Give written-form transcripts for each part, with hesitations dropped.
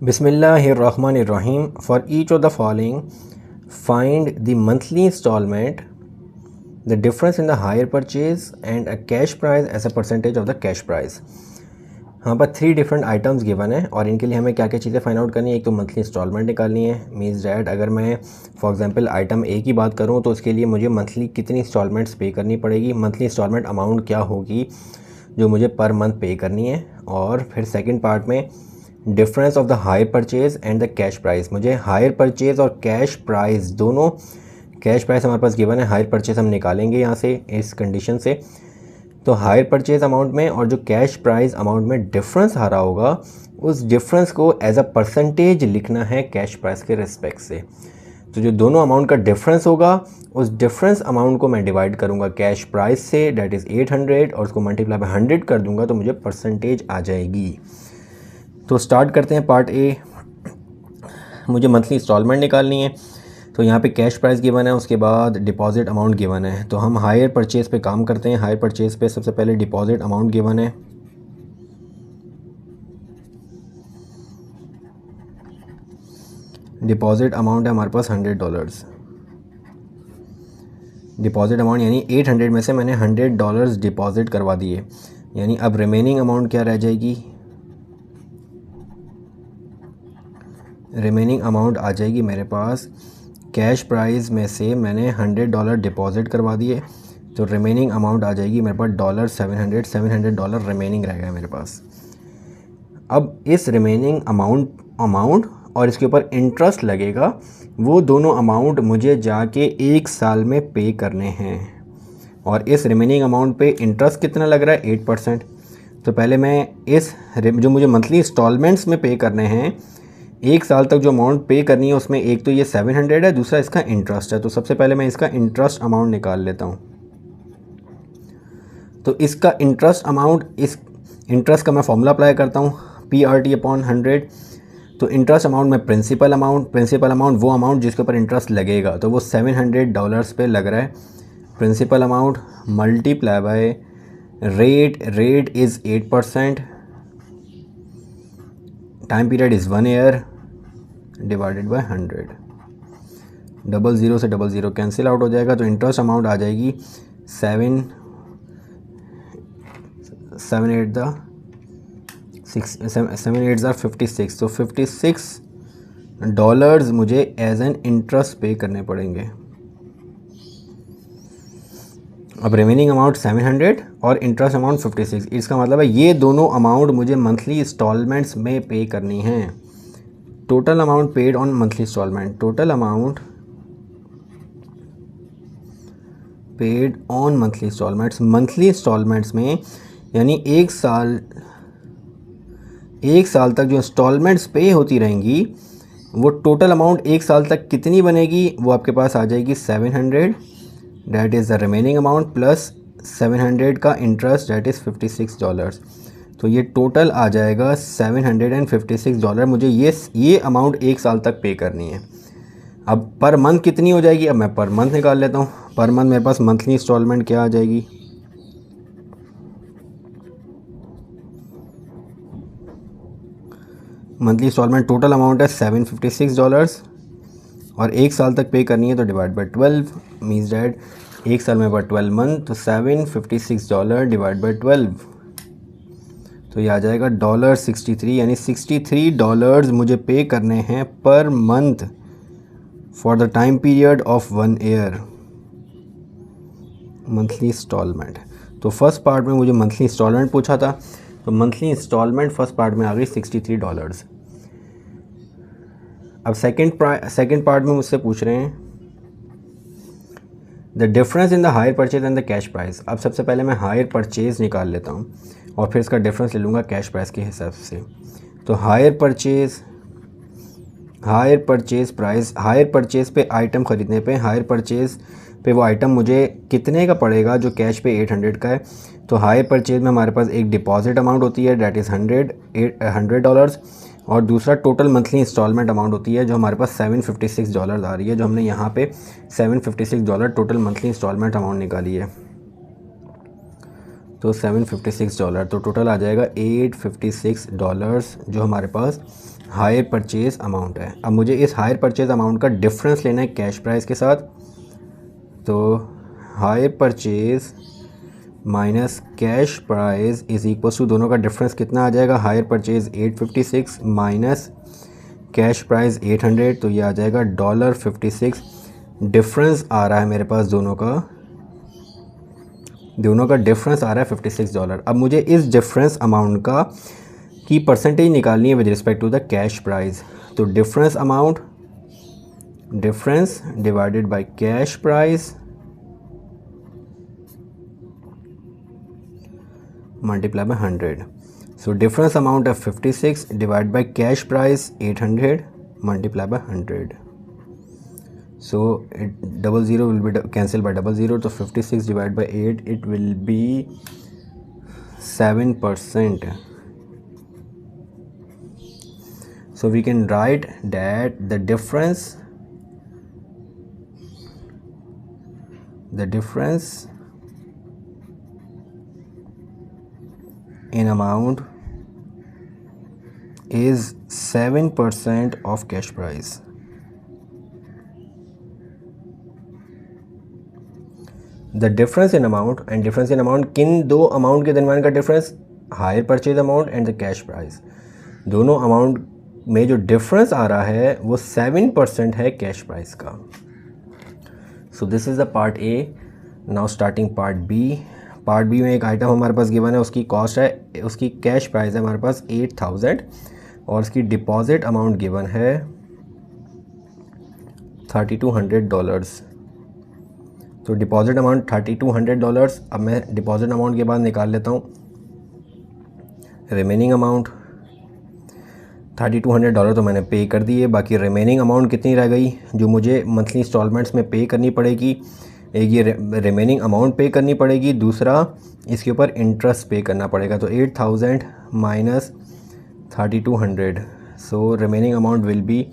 Bismillahirrahmanirrahim. For each of the following, find the monthly installment, the difference in the hire purchase and a cash price as a percentage of the cash price. यहाँ पर 3 different items given है और इनके लिए हमें क्या क्या चीज़ें फाइंड आउट करनी है। एक तो मंथली इंस्टॉलमेंट निकालनी है, मीन्स डैट अगर मैं फॉर एग्जांपल आइटम ए की बात करूँ तो उसके लिए मुझे मंथली कितनी इंस्टॉलमेंट्स पे करनी पड़ेगी, मंथली इंस्टॉलमेंट अमाउंट क्या होगी जो मुझे पर मंथ पे करनी है। और फिर सेकंड पार्ट में difference of the hire purchase and the cash price, मुझे हायर परचेज़ और कैश प्राइस दोनों, कैश प्राइस हमारे पास गिवन है, हायर परचेज़ हम निकालेंगे यहाँ से इस कंडीशन से। तो हायर परचेज़ अमाउंट में और जो कैश प्राइस अमाउंट में डिफरेंस आ रहा होगा उस डिफरेंस को एज अ परसेंटेज लिखना है कैश प्राइस के रिस्पेक्ट से। तो जो दोनों अमाउंट का डिफरेंस होगा उस डिफरेंस अमाउंट को मैं डिवाइड करूँगा कैश प्राइस से, डैट इज़ 800, और उसको मल्टीप्लाई बाय 100 कर दूँगा तो मुझे परसेंटेज आ जाएगी। तो स्टार्ट करते हैं पार्ट ए। मुझे मंथली इंस्टॉलमेंट निकालनी है, तो यहाँ पे कैश प्राइस गिवन है, उसके बाद डिपॉजिट अमाउंट गिवन है। तो हम हायर परचेज़ पे काम करते हैं। हायर परचेज़ पे सबसे पहले डिपॉजिट अमाउंट गिवन है, डिपॉजिट अमाउंट है हमारे पास $100। डिपॉजिट अमाउंट यानी 800 में से मैंने $100 डिपॉजिट करवा दिए, यानी अब रिमेनिंग अमाउंट क्या रह जाएगी, रिमेनिंग अमाउंट आ जाएगी मेरे पास कैश प्राइस में से मैंने $100 डिपॉजिट करवा दिए, तो रिमेनिंग अमाउंट आ जाएगी मेरे पास $700 रिमेनिंग रहेगा मेरे पास। अब इस रिमेनिंग अमाउंट और इसके ऊपर इंटरेस्ट लगेगा, वो दोनों अमाउंट मुझे जाके 1 साल में पे करने हैं। और इस रिमेनिंग अमाउंट पे इंटरेस्ट कितना लग रहा है, 8%। तो पहले मैं इस जो मुझे मंथली इंस्टॉलमेंट्स में पे करने हैं 1 साल तक जो अमाउंट पे करनी है उसमें एक तो ये 700 है, दूसरा इसका इंटरेस्ट है। तो सबसे पहले मैं इसका इंटरेस्ट अमाउंट निकाल लेता हूँ। तो इसका इंटरेस्ट अमाउंट, इस इंटरेस्ट का मैं फॉर्मूला अप्लाई करता हूँ, PRT/100। तो इंटरेस्ट अमाउंट में प्रिंसिपल अमाउंट वो अमाउंट जिसके ऊपर इंटरेस्ट लगेगा, तो वो $700 पे लग रहा है। Principal amount multiply by rate is 8%, time period is 1 year, divided by 100। 00 से 00 कैंसिल आउट हो जाएगा, तो इंटरेस्ट अमाउंट आ जाएगी 7 8 56। तो $56 मुझे एज एन इंटरेस्ट पे करने पड़ेंगे। अब रिमेनिंग अमाउंट 700 और इंटरेस्ट अमाउंट 56, इसका मतलब है ये दोनों अमाउंट मुझे मंथली इंस्टॉलमेंट्स में पे करनी है। Total amount paid on monthly instalment, total amount paid on monthly instalments में, यानी 1 साल तक जो इंस्टॉलमेंट्स पे होती रहेंगी वो टोटल अमाउंट 1 साल तक कितनी बनेगी, वो आपके पास आ जाएगी 700, that is the remaining amount, plus 700 का इंटरेस्ट, डैट इज़ $56। तो ये टोटल आ जाएगा $756। मुझे ये अमाउंट 1 साल तक पे करनी है। अब पर मंथ कितनी हो जाएगी, अब मैं पर मंथ निकाल लेता हूँ। पर मंथ मेरे पास मंथली इंस्टॉलमेंट क्या आ जाएगी, मंथली इंस्टॉलमेंट टोटल अमाउंट है $756 और 1 साल तक पे करनी है, तो डिवाइड बाय 12 मीन्स डैट 1 साल में 12 मंथ, तो $756 डिवाइड बाय 12, तो ये आ जाएगा $63, यानी $63 मुझे पे करने हैं पर month for the time period of 1 year monthly instalment. तो फर्स्ट पार्ट में मुझे मंथली इंस्टॉलमेंट पूछा था, तो मंथली इंस्टॉलमेंट फर्स्ट पार्ट में आ गई $63। अब सेकंड पार्ट में मुझसे पूछ रहे हैं the difference in the hire purchase and the cash price. अब सबसे पहले मैं हायर परचेज निकाल लेता हूँ और फिर इसका डिफरेंस ले लूँगा कैश प्राइस के हिसाब से। तो हायर परचेज पे आइटम ख़रीदने पे, हायर परचेज पे वो आइटम मुझे कितने का पड़ेगा जो कैश पे 800 का है। तो हायर परचेज में हमारे पास एक डिपॉजिट अमाउंट होती है, डैट इज़ $100, और दूसरा टोटल मंथली इंस्टॉलमेंट अमाउंट होती है जो हमारे पास $756 आ रही है, जो हमने यहाँ पे $756 टोटल मंथली इंस्टॉलमेंट अमाउंट निकाली है। तो $756, तो टोटल आ जाएगा $856 जो हमारे पास हायर परचेज़ अमाउंट है। अब मुझे इस हायर परचेज़ अमाउंट का डिफरेंस लेना है कैश प्राइस के साथ, तो hire purchase minus cash price is equal to, दोनों का डिफरेंस कितना आ जाएगा, hire purchase 856 minus cash price 800, तो ये आ जाएगा $56। डिफरेंस आ रहा है मेरे पास, दोनों का डिफरेंस आ रहा है $56। अब मुझे इस डिफरेंस अमाउंट की परसेंटेज निकालनी है with respect to the cash price. तो difference amount, difference divided by cash price multiply by 100। So difference amount of 56 divided by cash price 800 multiply by 100. So double zero will be cancelled by double zero. So 56 divided by 8, it will be 7%. So we can write that the difference in amount is 7% of cash price. The difference in amount, and difference in amount किन दो amount के दरमियान का difference, higher purchase amount and the cash price, दोनों amount में जो difference आ रहा है वो 7% है कैश प्राइस का। So this is the part A. Now starting part B. Part B में एक आइटम हमारे पास गिवन है, उसकी कॉस्ट है, उसकी कैश प्राइस है हमारे पास 8000 और उसकी डिपॉजिट अमाउंट गिवन है $3200। तो डिपॉजिट अमाउंट $3200। अब मैं डिपॉजिट अमाउंट के बाद निकाल लेता हूँ रिमेनिंग अमाउंट। $3200 तो मैंने पे कर दिए, बाकी रिमेनिंग अमाउंट कितनी रह गई जो मुझे मंथली इंस्टॉलमेंट्स में पे करनी पड़ेगी। एक ये रिमेनिंग अमाउंट पे करनी पड़ेगी, दूसरा इसके ऊपर इंटरेस्ट पे करना पड़ेगा। तो 8000 minus 3200, so remaining amount will B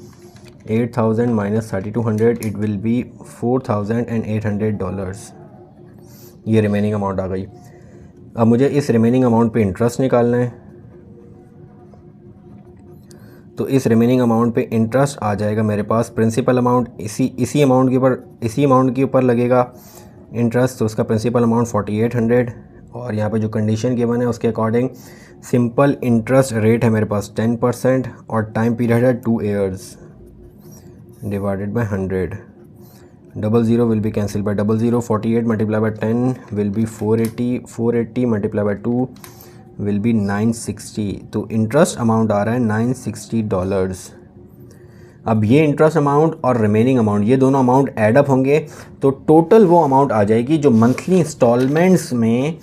8000 minus 3200, it will B $4800। ये रिमेनिंग अमाउंट आ गई। अब मुझे इस रिमेनिंग अमाउंट पे इंटरेस्ट निकालना है, तो इस रिमेनिंग अमाउंट पे इंटरेस्ट आ जाएगा मेरे पास। प्रिंसिपल अमाउंट इसी अमाउंट के ऊपर लगेगा इंटरेस्ट, तो उसका प्रिंसिपल अमाउंट 4800 और यहाँ पे जो कंडीशन गिवन है उसके अकॉर्डिंग सिंपल इंटरेस्ट रेट है मेरे पास 10% और टाइम पीरियड है 2 years divided by 100। Double zero will be cancel bye double zero. 48 multiply by 10 will be 480, 480 multiply by 2 will be 960। तो इंटरेस्ट अमाउंट आ रहा है $960। अब ये इंटरेस्ट अमाउंट और रिमेनिंग अमाउंट, ये दोनों अमाउंट ऐड अप होंगे तो टोटल वो अमाउंट आ जाएगी जो मंथली इंस्टॉलमेंट्स में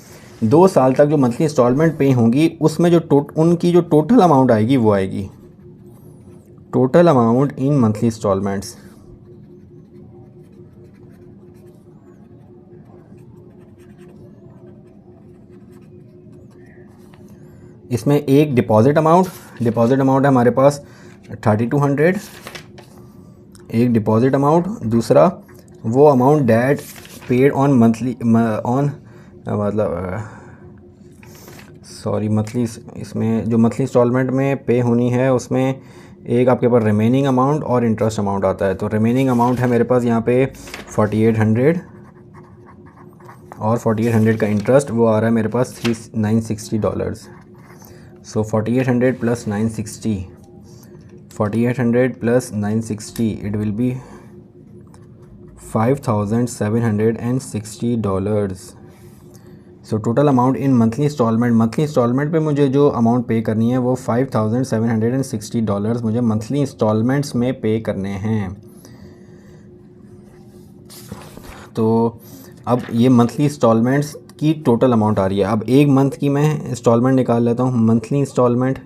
2 साल तक जो मंथली इंस्टॉलमेंट पे होंगी, उसमें जो उनकी जो टोटल अमाउंट आएगी वो आएगी total amount in monthly instalments. इसमें एक डिपॉजिट अमाउंट है हमारे पास 3200, एक डिपॉजिट अमाउंट, दूसरा वो amount that paid on monthly monthly इसमें जो मंथली इंस्टॉलमेंट में पे होनी है उसमें एक आपके पास रिमेनिंग अमाउंट और इंटरेस्ट अमाउंट आता है। तो रिमेनिंग अमाउंट है मेरे पास यहाँ पे 4800 और 4800 का इंटरेस्ट वो आ रहा है मेरे पास $960। So 4800 plus 960, 4800 plus 960, it will be $5760। So total amount in monthly instalment पे मुझे जो अमाउंट पे करनी है वो $5760 मुझे मंथली इंस्टॉलमेंट्स में पे करने हैं। तो अब ये मंथली इंस्टॉलमेंट्स की टोटल अमाउंट आ रही है। अब एक मंथ की मैं इंस्टॉलमेंट निकाल लेता हूँ, मंथली इंस्टॉलमेंट।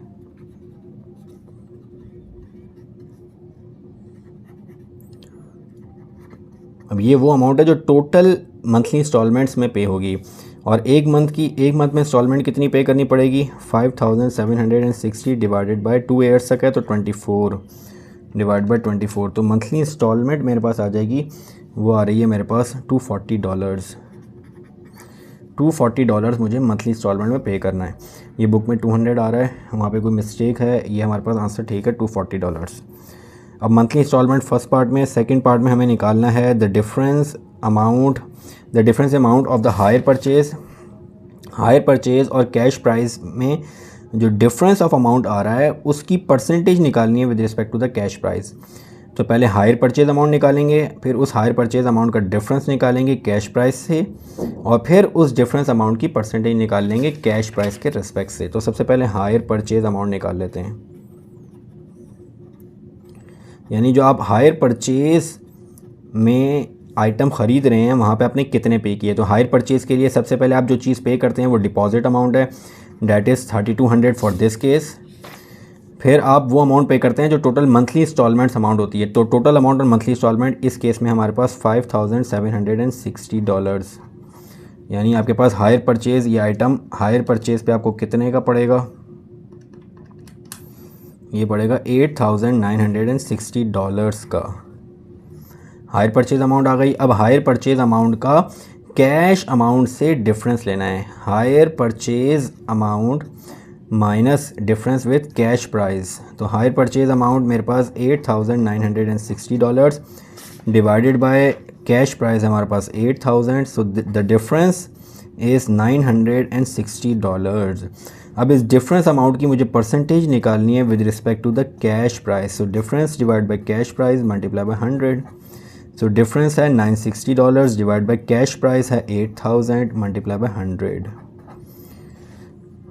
अब ये वो अमाउंट है जो टोटल मंथली इंस्टॉलमेंट्स में पे होगी और एक मंथ में इंस्टॉलमेंट कितनी पे करनी पड़ेगी 5760 डिवाइडेड बाय 2 years तक है तो 24 डिवाइड बाय 24। तो मंथली इंस्टॉलमेंट मेरे पास आ जाएगी, वो आ रही है मेरे पास $240। $240 मुझे मंथली इंस्टॉलमेंट में पे करना है। ये बुक में 200 आ रहा है, वहाँ पे कोई मिस्टेक है, ये हमारे पास आंसर ठीक है $240। अब मंथली इंस्टॉलमेंट फर्स्ट पार्ट में, सेकंड पार्ट में हमें निकालना है the difference amount of the hire purchase और कैश प्राइस में जो डिफरेंस ऑफ अमाउंट आ रहा है उसकी परसेंटेज निकालनी है with respect to the cash price. तो पहले हायर परचेज अमाउंट निकालेंगे, फिर उस हायर परचेज अमाउंट का डिफरेंस निकालेंगे कैश प्राइस से, और फिर उस डिफरेंस अमाउंट की परसेंटेज निकाल लेंगे कैश प्राइस के रिस्पेक्ट से। तो सबसे पहले हायर परचेज अमाउंट निकाल लेते हैं, यानी जो आप हायर परचेज में आइटम ख़रीद रहे हैं वहाँ पे आपने कितने पे किए। तो हायर परचेज़ के लिए सबसे पहले आप जो चीज़ पे करते हैं वो डिपॉजिट अमाउंट है, that is 3200 for this case. फिर आप वो अमाउंट पे करते हैं जो टोटल मंथली इंस्टॉलमेंट्स अमाउंट होती है। तो total amount on monthly instalment इस केस में हमारे पास $5760, यानी आपके पास हायर परचेज़, ये आइटम हायर परचेज़ पे आपको कितने का पड़ेगा, ये पड़ेगा $8960 का हायर परचेज अमाउंट आ गई। अब हायर परचेज अमाउंट का कैश अमाउंट से डिफरेंस लेना है, higher purchase amount minus difference with cash price. तो हायर परचेज अमाउंट मेरे पास $8960 डिवाइडेड बाय कैश प्राइस हमारे पास 8000, सो द डिफरेंस इज़ $960। अब इस डिफरेंस अमाउंट की मुझे परसेंटेज निकालनी है with respect to the cash price. So difference divide by cash price multiply by 100। So difference है $960 डिवाइड बाय कैश प्राइस है 8000 multiply by 100।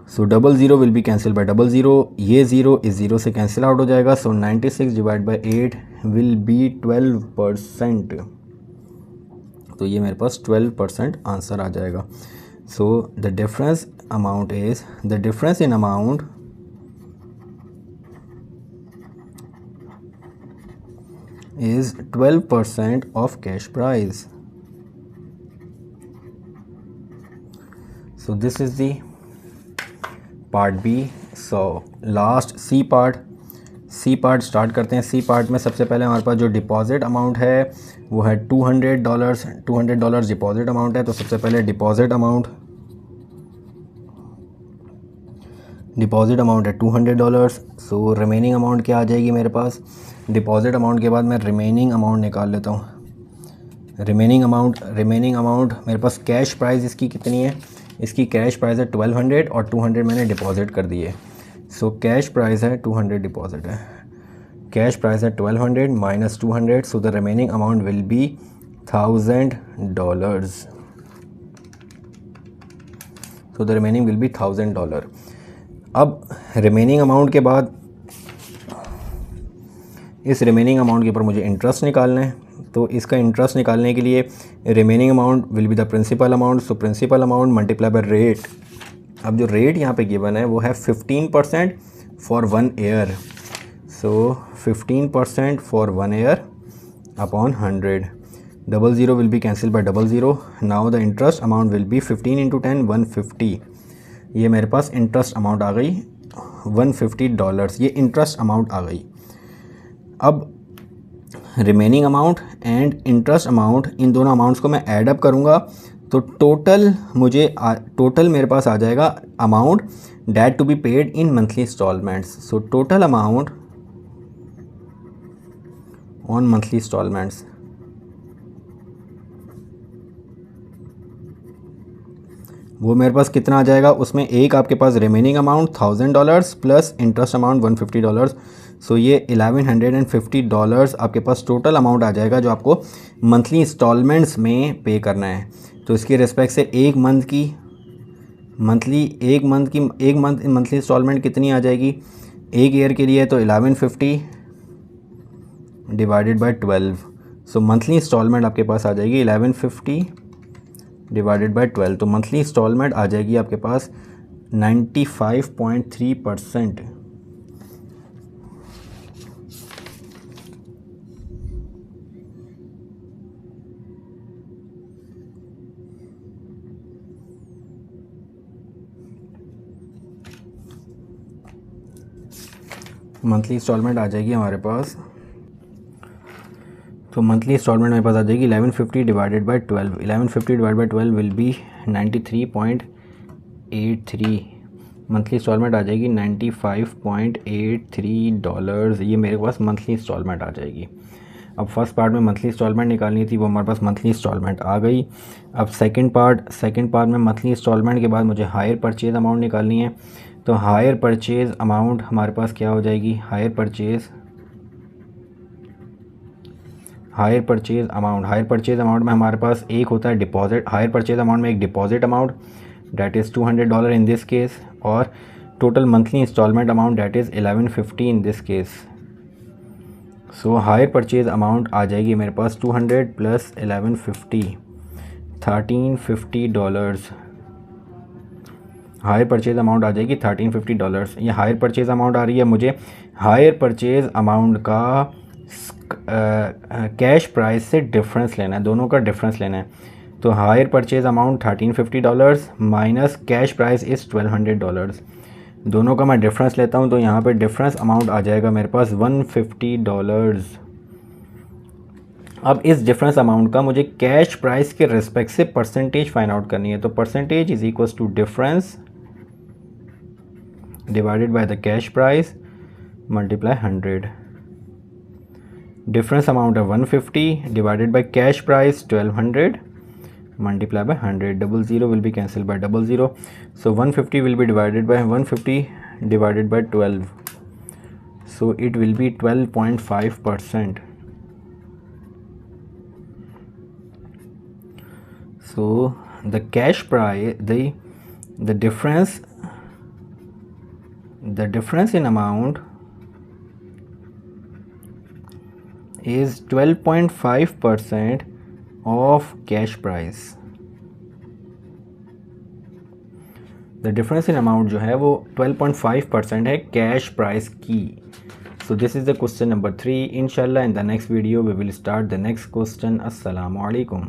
So 00 will be cancel by 00, ये 0 इस 0 से कैंसिल आउट हो जाएगा। सो 96 डिवाइड बाय 8 विल बी 12%। तो ये मेरे पास 12% आंसर आ जाएगा। So the difference amount is, the difference in amount is 12% of cash price. So this is the part B. So last C part start करते हैं। C part में सबसे पहले हमारे पास जो डिपॉजिट अमाउंट है वो है $200 डिपॉजिट अमाउंट है। तो सबसे पहले डिपॉजिट अमाउंट है $200। सो रिमेनिंग अमाउंट क्या आ जाएगी मेरे पास, डिपॉजिट अमाउंट के बाद मैं रिमेनिंग अमाउंट निकाल लेता हूँ। रिमेनिंग अमाउंट मेरे पास कैश प्राइस इसकी कितनी है, इसकी कैश प्राइस है 1200 और 200 मैंने डिपॉजिट कर दिए। सो कैश प्राइस है 200 डिपॉजिट है, कैश प्राइस है 1200 minus 200, so the remaining amount will B $1000। So the remaining will be $1000। अब रिमेनिंग अमाउंट के बाद इस रिमेनिंग अमाउंट के ऊपर मुझे इंटरेस्ट निकालना है। तो इसका इंटरेस्ट निकालने के लिए remaining amount will be the principal amount. So principal amount multiply by rate. अब जो रेट यहाँ पे गिवन है वो है 15% for 1 year. So 15% for 1 year upon 100। 00 will be cancel by 00। Now the interest amount will B 15 into 10 150। ये मेरे पास interest amount आ गई $150, ये इंटरेस्ट अमाउंट आ गई। अब remaining amount and interest amount, इन दोनों अमाउंट्स को मैं ऐड अप करूँगा तो टोटल मेरे पास आ जाएगा amount that to be paid in monthly installments. So total amount on monthly installments वो मेरे पास कितना आ जाएगा, उसमें एक आपके पास remaining amount $1000 plus interest amount $150। So ये $1150 आपके पास टोटल अमाउंट आ जाएगा जो आपको मंथली इंस्टॉलमेंट्स में पे करना है। तो इसके रिस्पेक्ट से एक मंथली मंथली इंस्टॉलमेंट कितनी आ जाएगी, एक ईयर के लिए तो 1150 divided by 12। So monthly instalment आपके पास आ जाएगी 1150 डिवाइडेड बाय 12। तो मंथली इंस्टॉलमेंट आ जाएगी आपके पास 95.3%। मंथली इंस्टॉलमेंट आ जाएगी हमारे पास, तो मंथली इंस्टॉलमेंट मेरे पास आ जाएगी 1150 divided by 12। 1150 divide by 12 will be $93.83 monthly installment आ जाएगी $95.83। ये मेरे पास मंथली इंस्टॉलमेंट आ जाएगी। अब फर्स्ट पार्ट में मंथली इंस्टॉलमेंट निकालनी थी, वो हमारे पास मंथली इंस्टॉलमेंट आ गई। अब सेकंड पार्ट में मंथली इंस्टॉलमेंट के बाद मुझे हायर परचेज़ अमाउंट निकालनी है। तो हायर परचेज़ अमाउंट हमारे पास क्या हो जाएगी, हायर परचेज़ अमाउंट में हमारे पास एक होता है डिपॉजिट। हायर परचेज़ अमाउंट में एक deposit amount that is $200 in this case, और total monthly installment amount that is $1150 in this case. So hire purchase amount आ जाएगी मेरे पास 200 प्लस 1150 $1350। हायर परचेज़ अमाउंट आ जाएगी $1350। ये हायर परचेज़ अमाउंट आ रही है। मुझे हायर परचेज़ अमाउंट का कैश प्राइस से डिफरेंस लेना है, दोनों का डिफरेंस लेना है। तो hire purchase amount $1350 minus cash price is $1200। दोनों का मैं डिफरेंस लेता हूँ, तो यहाँ पे डिफरेंस अमाउंट आ जाएगा मेरे पास $150। अब इस डिफरेंस अमाउंट का मुझे कैश प्राइस के रिस्पेक्ट से परसेंटेज फाइंड आउट करनी है। तो percentage is equal to difference divided by the cash price multiply 100। Difference amount है 150 divided by cash price 1200 multiply by 100. 00 will be cancelled by 00. So 150 will be divided by 150 divided by 12. So it will be 12.5%. So the cash price, the difference in amount is 12.5% of cash price. The difference in amount जो है वो 12.5% है cash price की। So this is the question number 3. Inshallah in the next video we will start the next question. Assalamu alaikum.